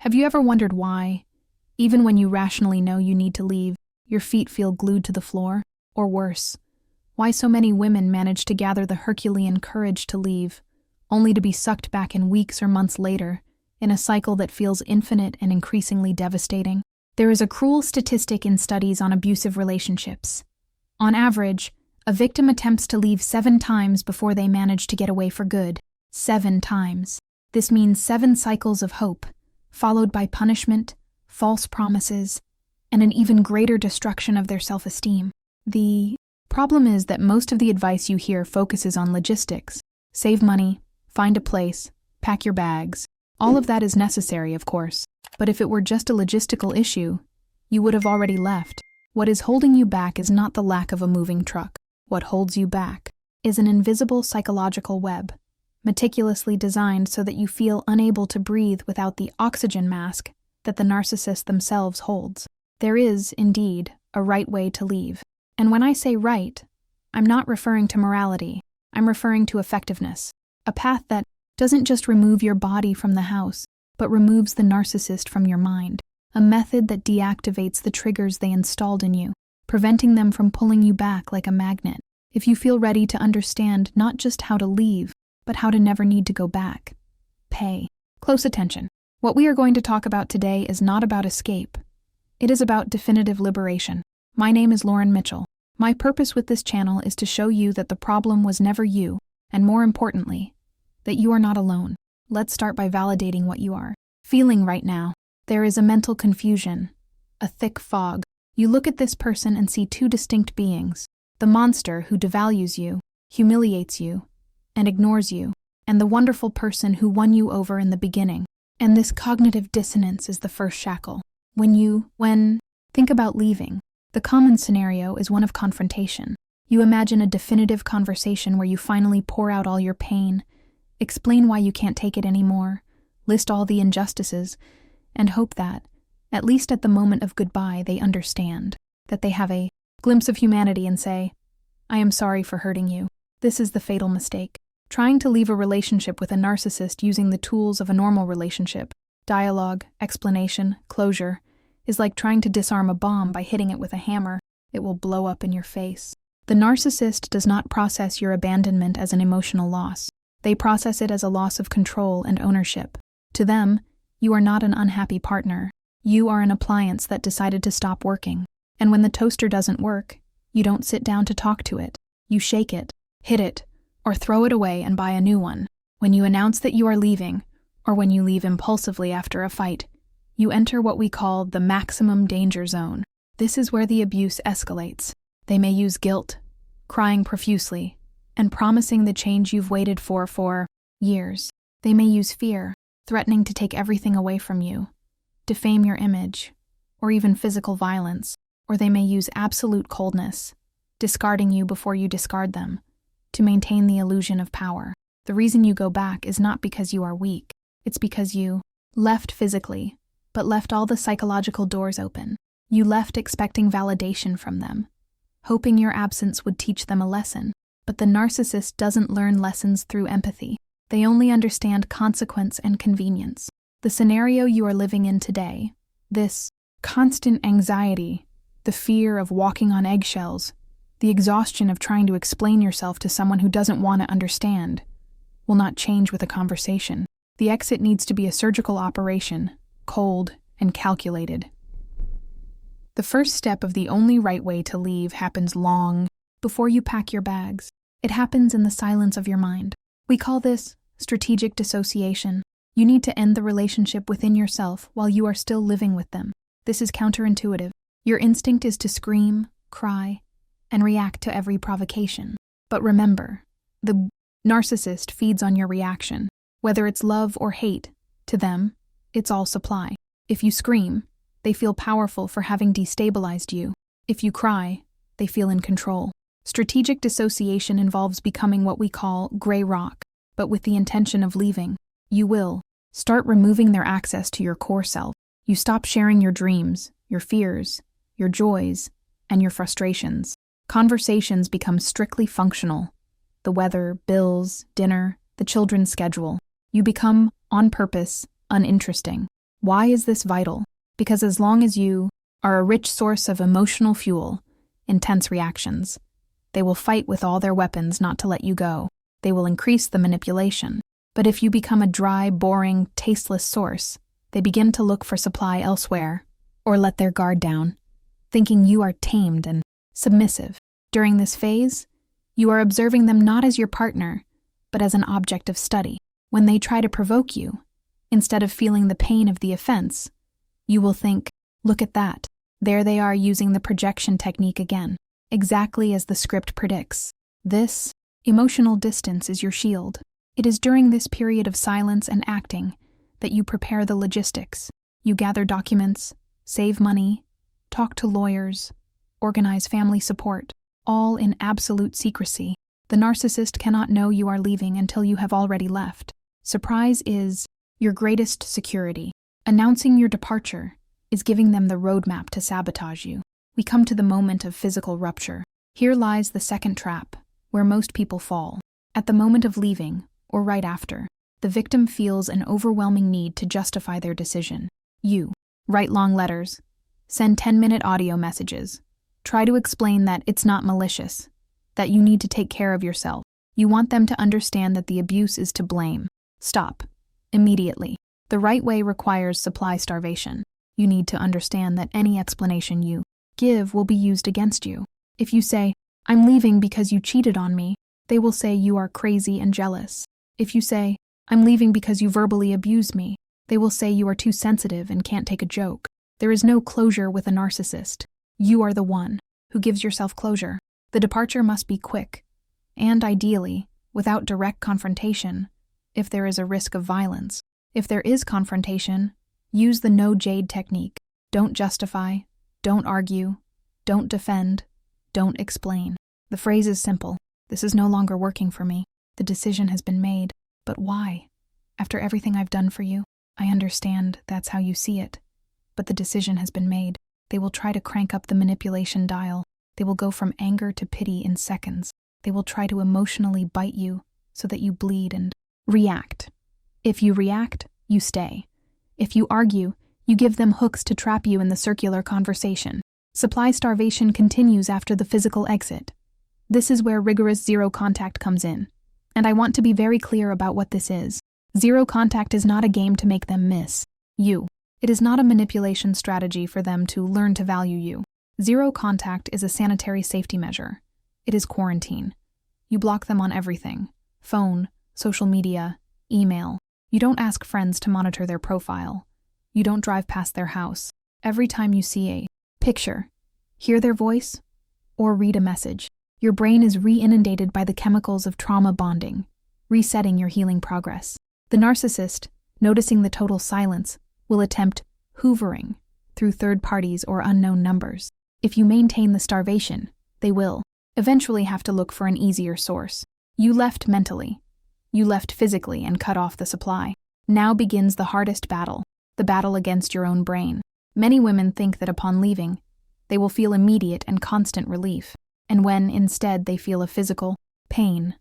Have you ever wondered why, even when you rationally know you need to leave, your feet feel glued to the floor? Or worse, why so many women manage to gather the Herculean courage to leave, only to be sucked back in weeks or months later, in a cycle that feels infinite and increasingly devastating? There is a cruel statistic in studies on abusive relationships. On average, a victim attempts to leave 7 times before they manage to get away for good. 7 times. This means 7 cycles of hope, followed by punishment, false promises, and an even greater destruction of their self-esteem. The problem is that most of the advice you hear focuses on logistics. Save money, find a place, pack your bags. All of that is necessary, of course, but if it were just a logistical issue, you would have already left. What is holding you back is not the lack of a moving truck. What holds you back is an invisible psychological web, meticulously designed so that you feel unable to breathe without the oxygen mask that the narcissist themselves holds. There is, indeed, a right way to leave. And when I say right, I'm not referring to morality. I'm referring to effectiveness. A path that doesn't just remove your body from the house, but removes the narcissist from your mind. A method that deactivates the triggers they installed in you, preventing them from pulling you back like a magnet. If you feel ready to understand not just how to leave, but how to never need to go back, pay close attention. What we are going to talk about today is not about escape. It is about definitive liberation. My name is Lauren Mitchell. My purpose with this channel is to show you that the problem was never you, and more importantly, that you are not alone. Let's start by validating what you are feeling right now. There is a mental confusion, a thick fog. You look at this person and see 2 distinct beings: the monster who devalues you, humiliates you, and ignores you, and the wonderful person who won you over in the beginning. And this cognitive dissonance is the first shackle. Think about leaving, the common scenario is one of confrontation. You imagine a definitive conversation where you finally pour out all your pain, explain why you can't take it anymore, list all the injustices, and hope that, at least at the moment of goodbye, they understand, that they have a glimpse of humanity and say, "I am sorry for hurting you." This is the fatal mistake. Trying to leave a relationship with a narcissist using the tools of a normal relationship, dialogue, explanation, closure, is like trying to disarm a bomb by hitting it with a hammer. It will blow up in your face. The narcissist does not process your abandonment as an emotional loss. They process it as a loss of control and ownership. To them, you are not an unhappy partner. You are an appliance that decided to stop working. And when the toaster doesn't work, you don't sit down to talk to it. You shake it, hit it, or throw it away and buy a new one. When you announce that you are leaving, or when you leave impulsively after a fight, you enter what we call the maximum danger zone. This is where the abuse escalates. They may use guilt, crying profusely, and promising the change you've waited for years. They may use fear, threatening to take everything away from you, defame your image, or even physical violence. Or they may use absolute coldness, discarding you before you discard them, to maintain the illusion of power. The reason you go back is not because you are weak. It's because you left physically, but left all the psychological doors open. You left expecting validation from them, hoping your absence would teach them a lesson. But the narcissist doesn't learn lessons through empathy. They only understand consequence and convenience. The scenario you are living in today, this constant anxiety, the fear of walking on eggshells, the exhaustion of trying to explain yourself to someone who doesn't want to understand, will not change with a conversation. The exit needs to be a surgical operation, cold and calculated. The first step of the only right way to leave happens long before you pack your bags. It happens in the silence of your mind. We call this strategic dissociation. You need to end the relationship within yourself while you are still living with them. This is counterintuitive. Your instinct is to scream, cry, and react to every provocation. But remember, the narcissist feeds on your reaction. Whether it's love or hate, to them, it's all supply. If you scream, they feel powerful for having destabilized you. If you cry, they feel in control. Strategic dissociation involves becoming what we call gray rock, but with the intention of leaving. You will start removing their access to your core self. You stop sharing your dreams, your fears, your joys, and your frustrations. Conversations become strictly functional. The weather, bills, dinner, the children's schedule. You become, on purpose, uninteresting. Why is this vital? Because as long as you are a rich source of emotional fuel, intense reactions, they will fight with all their weapons not to let you go. They will increase the manipulation. But if you become a dry, boring, tasteless source, they begin to look for supply elsewhere or let their guard down, thinking you are tamed and submissive. During this phase, you are observing them not as your partner, but as an object of study. When they try to provoke you, instead of feeling the pain of the offense, you will think, look at that. There they are using the projection technique again, exactly as the script predicts. This emotional distance is your shield. It is during this period of silence and acting that you prepare the logistics. You gather documents, save money, talk to lawyers, organize family support, all in absolute secrecy. The narcissist cannot know you are leaving until you have already left. Surprise is your greatest security. Announcing your departure is giving them the roadmap to sabotage you. We come to the moment of physical rupture. Here lies the second trap, where most people fall. At the moment of leaving, or right after, the victim feels an overwhelming need to justify their decision. You write long letters, send 10-minute audio messages, try to explain that it's not malicious, that you need to take care of yourself. You want them to understand that the abuse is to blame. Stop. Immediately. The right way requires supply starvation. You need to understand that any explanation you give will be used against you. If you say, I'm leaving because you cheated on me, they will say you are crazy and jealous. If you say, I'm leaving because you verbally abused me, they will say you are too sensitive and can't take a joke. There is no closure with a narcissist. You are the one who gives yourself closure. The departure must be quick, and ideally, without direct confrontation, if there is a risk of violence. If there is confrontation, use the no jade technique. Don't justify, don't argue, don't defend, don't explain. The phrase is simple. This is no longer working for me. The decision has been made. But why? After everything I've done for you, I understand that's how you see it. But the decision has been made. They will try to crank up the manipulation dial. They will go from anger to pity in seconds. They will try to emotionally bite you so that you bleed and react. If you react, you stay. If you argue, you give them hooks to trap you in the circular conversation. Supply starvation continues after the physical exit. This is where rigorous zero contact comes in. And I want to be very clear about what this is. Zero contact is not a game to make them miss you. It is not a manipulation strategy for them to learn to value you. Zero contact is a sanitary safety measure. It is quarantine. You block them on everything: phone, social media, email. You don't ask friends to monitor their profile. You don't drive past their house. Every time you see a picture, hear their voice, or read a message, your brain is re-inundated by the chemicals of trauma bonding, resetting your healing progress. The narcissist, noticing the total silence, will attempt hoovering through third parties or unknown numbers. If you maintain the starvation, they will eventually have to look for an easier source. You left mentally. You left physically and cut off the supply. Now begins the hardest battle, the battle against your own brain. Many women think that upon leaving, they will feel immediate and constant relief. And when, instead, they feel a physical pain,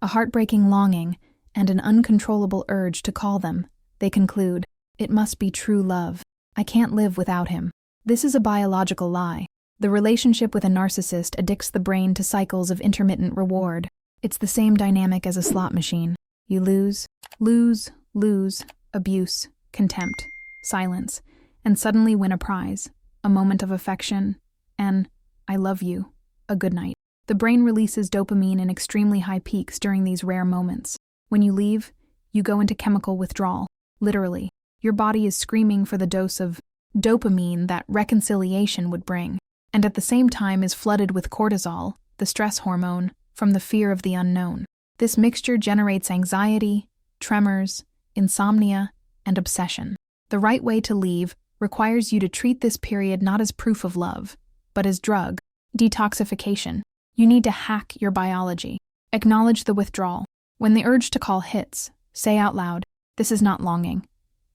a heartbreaking longing, and an uncontrollable urge to call them, they conclude, it must be true love. I can't live without him. This is a biological lie. The relationship with a narcissist addicts the brain to cycles of intermittent reward. It's the same dynamic as a slot machine. You lose, lose, lose, abuse, contempt, silence, and suddenly win a prize, a moment of affection, an I love you, a good night. The brain releases dopamine in extremely high peaks during these rare moments. When you leave, you go into chemical withdrawal. Literally, your body is screaming for the dose of dopamine that reconciliation would bring, and at the same time is flooded with cortisol, the stress hormone, from the fear of the unknown. This mixture generates anxiety, tremors, insomnia, and obsession. The right way to leave requires you to treat this period not as proof of love, but as drug detoxification. You need to hack your biology. Acknowledge the withdrawal. When the urge to call hits, say out loud, this is not longing.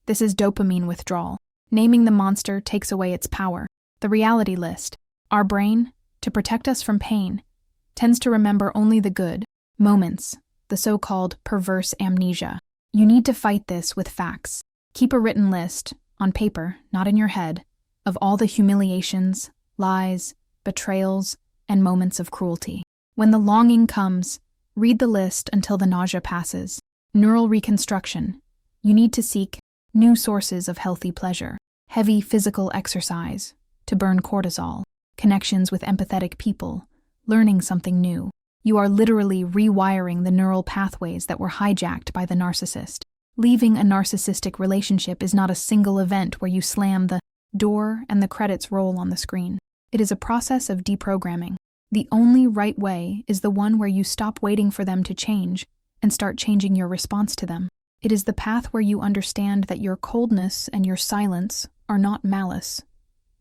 This is dopamine withdrawal. Naming the monster takes away its power. The reality list. Our brain, to protect us from pain, tends to remember only the good moments, the so-called perverse amnesia. You need to fight this with facts. Keep a written list, on paper, not in your head, of all the humiliations, lies, betrayals, and moments of cruelty. When the longing comes, read the list until the nausea passes. Neural reconstruction. You need to seek new sources of healthy pleasure, heavy physical exercise, to burn cortisol, connections with empathetic people, learning something new. You are literally rewiring the neural pathways that were hijacked by the narcissist. Leaving a narcissistic relationship is not a single event where you slam the door and the credits roll on the screen. It is a process of deprogramming. The only right way is the one where you stop waiting for them to change and start changing your response to them. It is the path where you understand that your coldness and your silence are not malice.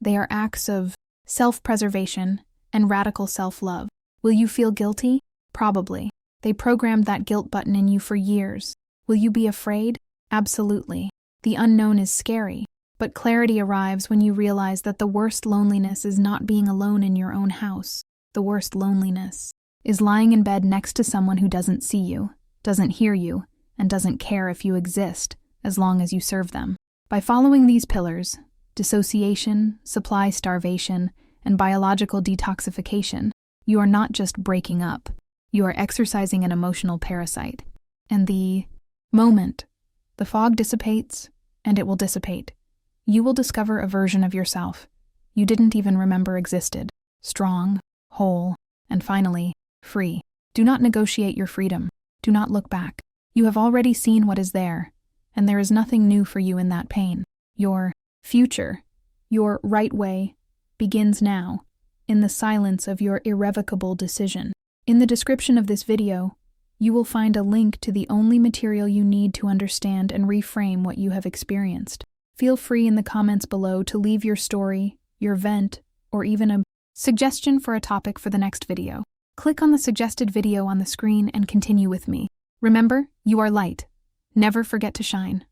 They are acts of self-preservation and radical self-love. Will you feel guilty? Probably. They programmed that guilt button in you for years. Will you be afraid? Absolutely. The unknown is scary, but clarity arrives when you realize that the worst loneliness is not being alone in your own house. The worst loneliness is lying in bed next to someone who doesn't see you, doesn't hear you, and doesn't care if you exist as long as you serve them. By following these pillars, dissociation, supply starvation, and biological detoxification, you are not just breaking up, you are exercising an emotional parasite. And the moment the fog dissipates, and it will dissipate, you will discover a version of yourself you didn't even remember existed, strong, whole, and finally, free. Do not negotiate your freedom. Do not look back. You have already seen what is there, and there is nothing new for you in that pain. Your future, your right way, begins now, in the silence of your irrevocable decision. In the description of this video, you will find a link to the only material you need to understand and reframe what you have experienced. Feel free in the comments below to leave your story, your vent, or even a suggestion for a topic for the next video. Click on the suggested video on the screen and continue with me. Remember, you are light. Never forget to shine.